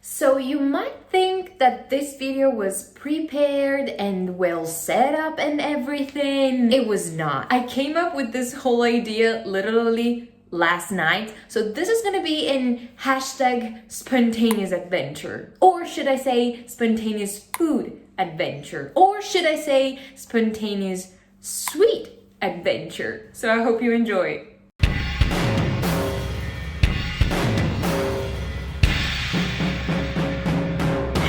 So you might think that this video was prepared and well set up and everything. It was not. I came up with this whole idea literally last night. So this is gonna be an hashtag spontaneous adventure. Or should I say spontaneous food adventure? Or should I say spontaneous sweet adventure? So I hope you enjoy.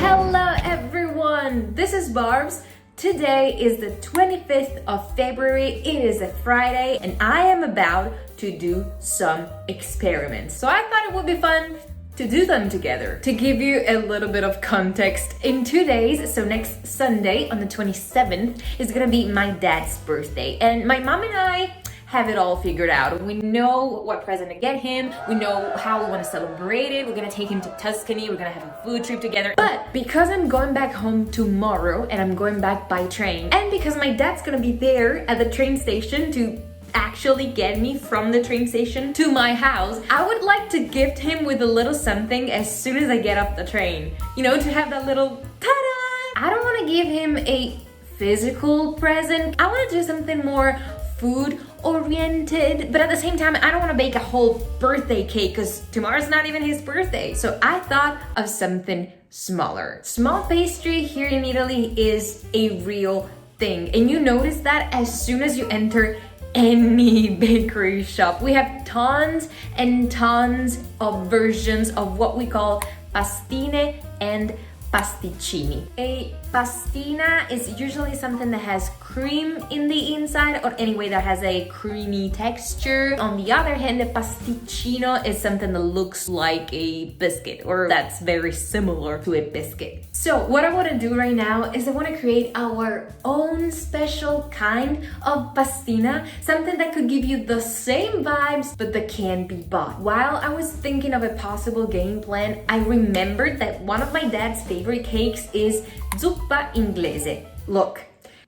Hello everyone, this is Barbs. Today is the 25th of February, it is a Friday, and I am about to do some experiments. So I thought it would be fun to do them together. To give you a little bit of context, in 2 days, so next Sunday on the 27th, is gonna be my dad's birthday. And my mom and I have it all figured out. We know what present to get him, we know how we want to celebrate it, we're gonna take him to Tuscany, we're gonna have a food trip together. But because I'm going back home tomorrow and I'm going back by train, and because my dad's gonna be there at the train station to actually get me from the train station to my house, I would like to gift him with a little something as soon as I get off the train. You know, to have that little ta-da! I don't want to give him a physical present. I want to do something more food oriented, but at the same time I don't want to bake a whole birthday cake because tomorrow's not even his birthday. So I thought of something smaller. Small pastry here in Italy is a real thing, and you notice that as soon as you enter any bakery shop. We have tons and tons of versions of what we call pastine and pasticcini. A pastina is usually something that has cream in the inside, or anyway that has a creamy texture. On the other hand, a pasticcino is something that looks like a biscuit, or that's very similar to a biscuit. So what I want to do right now is I want to create our own special kind of pastina, something that could give you the same vibes but that can be bought. While I was thinking of a possible game plan, I remembered that one of my dad's favorite cakes is ZUPPA INGLESE. Look,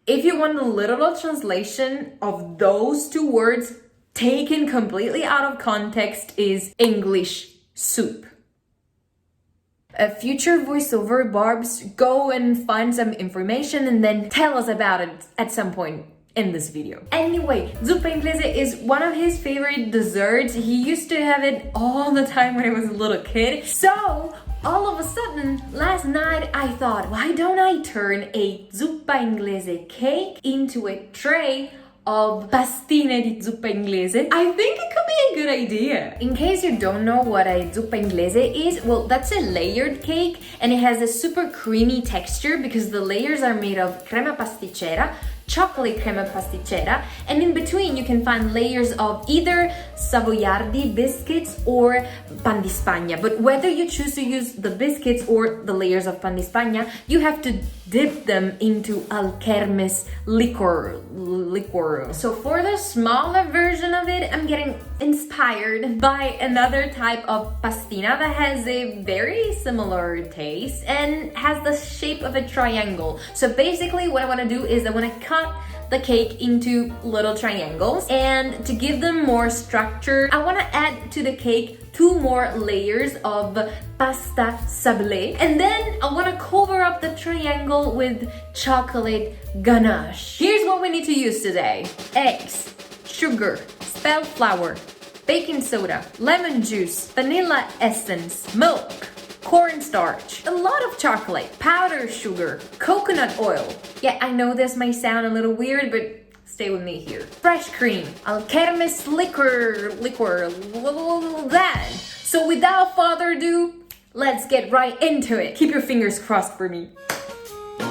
if you want the literal translation of those two words taken completely out of context, is English soup. A future voiceover, Barbs, go and find some information and then tell us about it at some point in this video. Anyway, zuppa inglese is one of his favorite desserts. He used to have it all the time when he was a little kid. So all of a sudden, last night I thought, why don't I turn a zuppa inglese cake into a tray of pastine di zuppa inglese? I think it could be a good idea. In case you don't know what a zuppa inglese is, well, that's a layered cake, and it has a super creamy texture because the layers are made of crema pasticcera, chocolate crema pasticcera, and in between you can find layers of either savoiardi biscuits or pan di Spagna. But whether you choose to use the biscuits or the layers of pan di Spagna, you have to dip them into alkermes liquor. So for the smaller version of it, I'm getting inspired by another type of pastina that has a very similar taste and has the shape of a triangle. So basically what I want to do is I want to cut the cake into little triangles, and to give them more structure, I want to add to the cake 2 more layers of pasta sablé, and then I want to cover up the triangle with chocolate ganache. Here's what we need to use today: eggs, sugar, spelt flour, baking soda, lemon juice, vanilla essence, milk, cornstarch, a lot of chocolate, powdered sugar, coconut oil. Yeah, I know this may sound a little weird, but stay with me here. Fresh cream, alkermes liquor, that. So without further ado, let's get right into it. Keep your fingers crossed for me.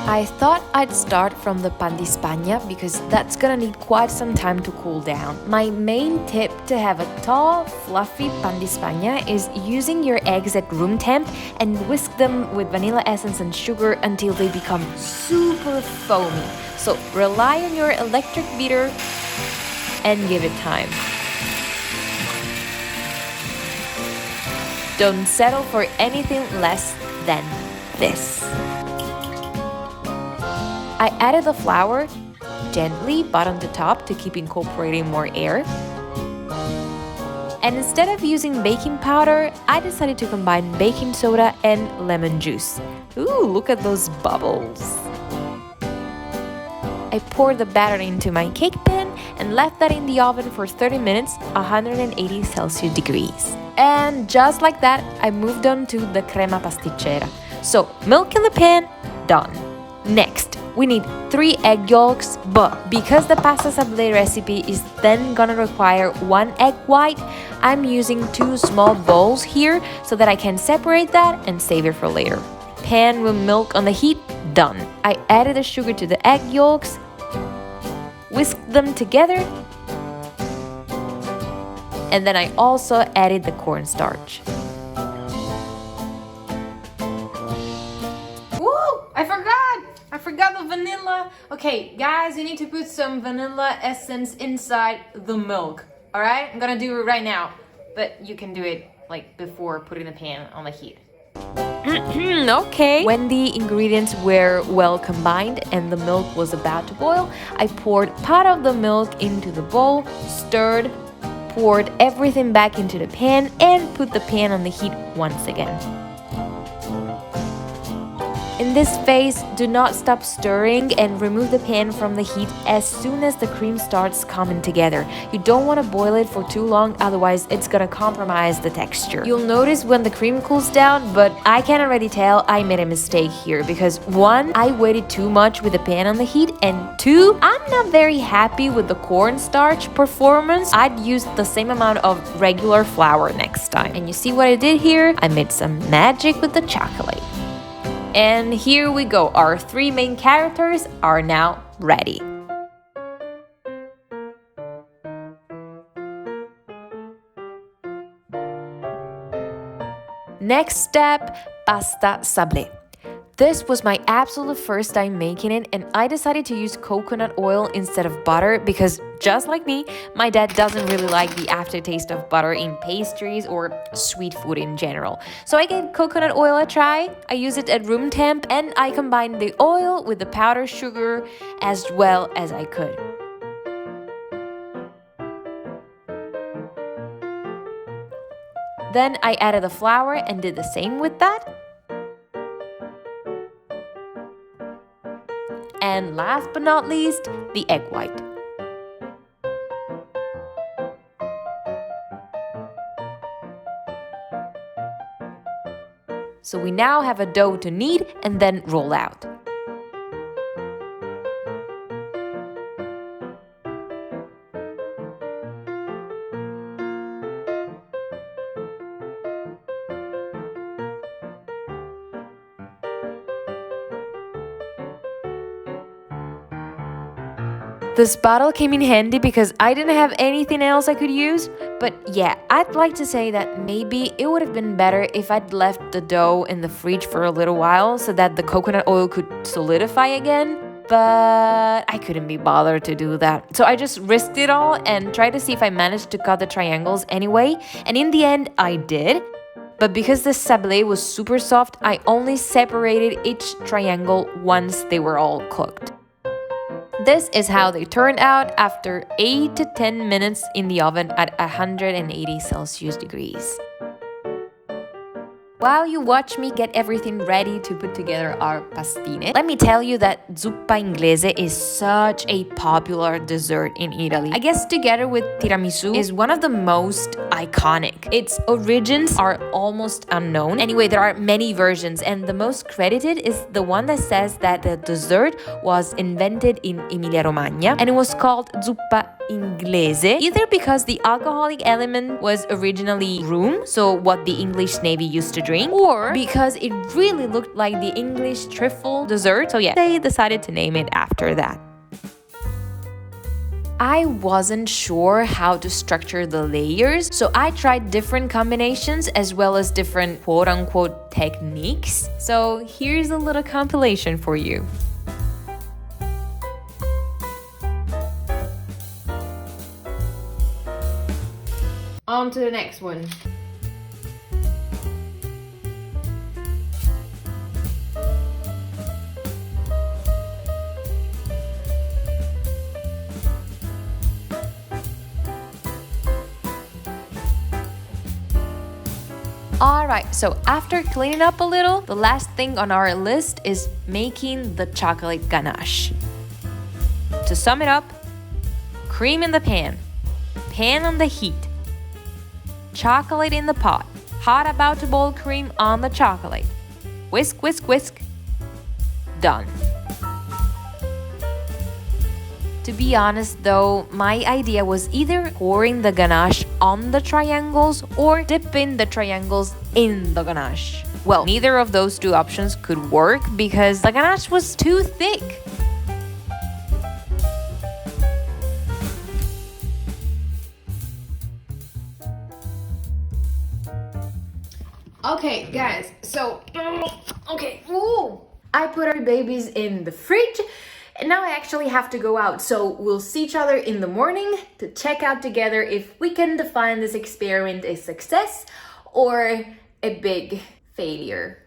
I thought I'd start from the pan di Spagna because that's gonna need quite some time to cool down. My main tip to have a tall, fluffy pan di Spagna is using your eggs at room temp and whisk them with vanilla essence and sugar until they become super foamy. So rely on your electric beater and give it time. Don't settle for anything less than this. I added the flour gently, but on the top to keep incorporating more air. And instead of using baking powder, I decided to combine baking soda and lemon juice. Ooh, look at those bubbles. I poured the batter into my cake pan and left that in the oven for 30 minutes, 180 Celsius degrees. And just like that, I moved on to the crema pasticcera. So, milk in the pan, done. Next, we need 3 egg yolks, but because the pasta sablé recipe is then gonna require 1 egg white, I'm using 2 small bowls here so that I can separate that and save it for later. Pan with milk on the heat, done. I added the sugar to the egg yolks, whisked them together, and then I also added the cornstarch. Woo! I forgot the vanilla. Okay, guys, you need to put some vanilla essence inside the milk. All right, I'm gonna do it right now, but you can do it like before putting the pan on the heat. Okay. When the ingredients were well combined and the milk was about to boil, I poured part of the milk into the bowl, stirred, poured everything back into the pan, and put the pan on the heat once again. In this phase, do not stop stirring and remove the pan from the heat as soon as the cream starts coming together. You don't want to boil it for too long, otherwise it's gonna compromise the texture. You'll notice when the cream cools down, but I can already tell I made a mistake here because 1, I waited too much with the pan on the heat, and 2, I'm not very happy with the cornstarch performance. I'd use the same amount of regular flour next time. And you see what I did here? I made some magic with the chocolate. And here we go, our 3 main characters are now ready. Next step, pasta sablé. This was my absolute first time making it, and I decided to use coconut oil instead of butter because, just like me, my dad doesn't really like the aftertaste of butter in pastries or sweet food in general. So I gave coconut oil a try. I used it at room temp, and I combined the oil with the powdered sugar as well as I could. Then I added the flour and did the same with that. And last but not least, the egg white. So we now have a dough to knead and then roll out. This bottle came in handy because I didn't have anything else I could use. But yeah, I'd like to say that maybe it would have been better if I'd left the dough in the fridge for a little while so that the coconut oil could solidify again. But I couldn't be bothered to do that. So I just risked it all and tried to see if I managed to cut the triangles anyway. And in the end, I did. But because the sablé was super soft, I only separated each triangle once they were all cooked. This is how they turned out after 8 to 10 minutes in the oven at 180 Celsius degrees. While you watch me get everything ready to put together our pastine, let me tell you that zuppa inglese is such a popular dessert in Italy. I guess together with tiramisu is one of the most iconic. Its origins are almost unknown. Anyway, there are many versions, and the most credited is the one that says that the dessert was invented in Emilia-Romagna and it was called zuppa inglese, either because the alcoholic element was originally rum, so what the English Navy used to drink, or because it really looked like the English trifle dessert. So yeah, they decided to name it after that. I wasn't sure how to structure the layers, so I tried different combinations as well as different quote-unquote techniques. So here's a little compilation for you. On to the next one. Alright, so after cleaning up a little, the last thing on our list is making the chocolate ganache. To sum it up, cream in the pan on the heat, chocolate in the pot, hot about to boil cream on the chocolate. Whisk, whisk, whisk. Done. To be honest though, my idea was either pouring the ganache on the triangles or dipping the triangles in the ganache. Well, neither of those two options could work because the ganache was too thick. Okay, guys, so, I put our babies in the fridge, and now I actually have to go out, so we'll see each other in the morning to check out together if we can define this experiment a success or a big failure.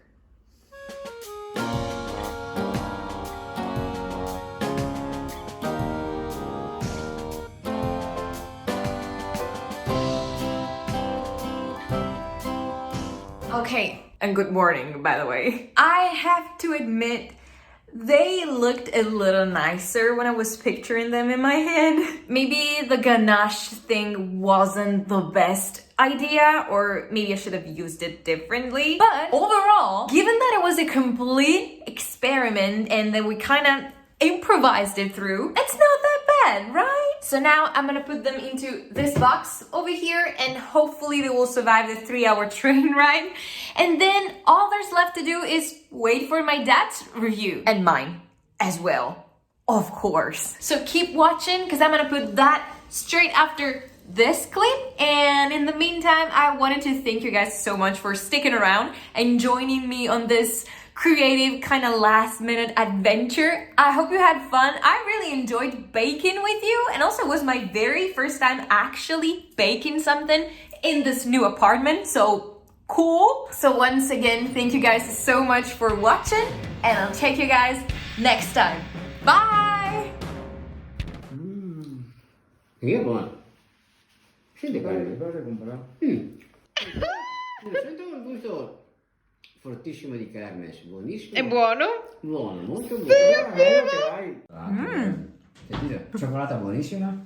Okay, and good morning, by the way. I have to admit, they looked a little nicer when I was picturing them in my head. Maybe the ganache thing wasn't the best idea, or maybe I should have used it differently. But overall, given that it was a complete experiment and that we kind of improvised it through, it's not that bad, right? So now I'm gonna put them into this box over here and hopefully they will survive the 3-hour train ride. And then all there's left to do is wait for my dad's review. And mine as well, of course. So keep watching because I'm gonna put that straight after this clip. And in the meantime, I wanted to thank you guys so much for sticking around and joining me on this creative kind of last minute adventure. I hope you had fun. I really enjoyed baking with you, and also it was my very first time actually baking something in this new apartment, so cool. So once again, thank you guys so much for watching, and I'll check you guys next time. Bye! Che buono. Senti qua. Sento un gusto fortissimo di carne, buonissimo. È buono? Buono, molto buono. Cioccolata buonissima.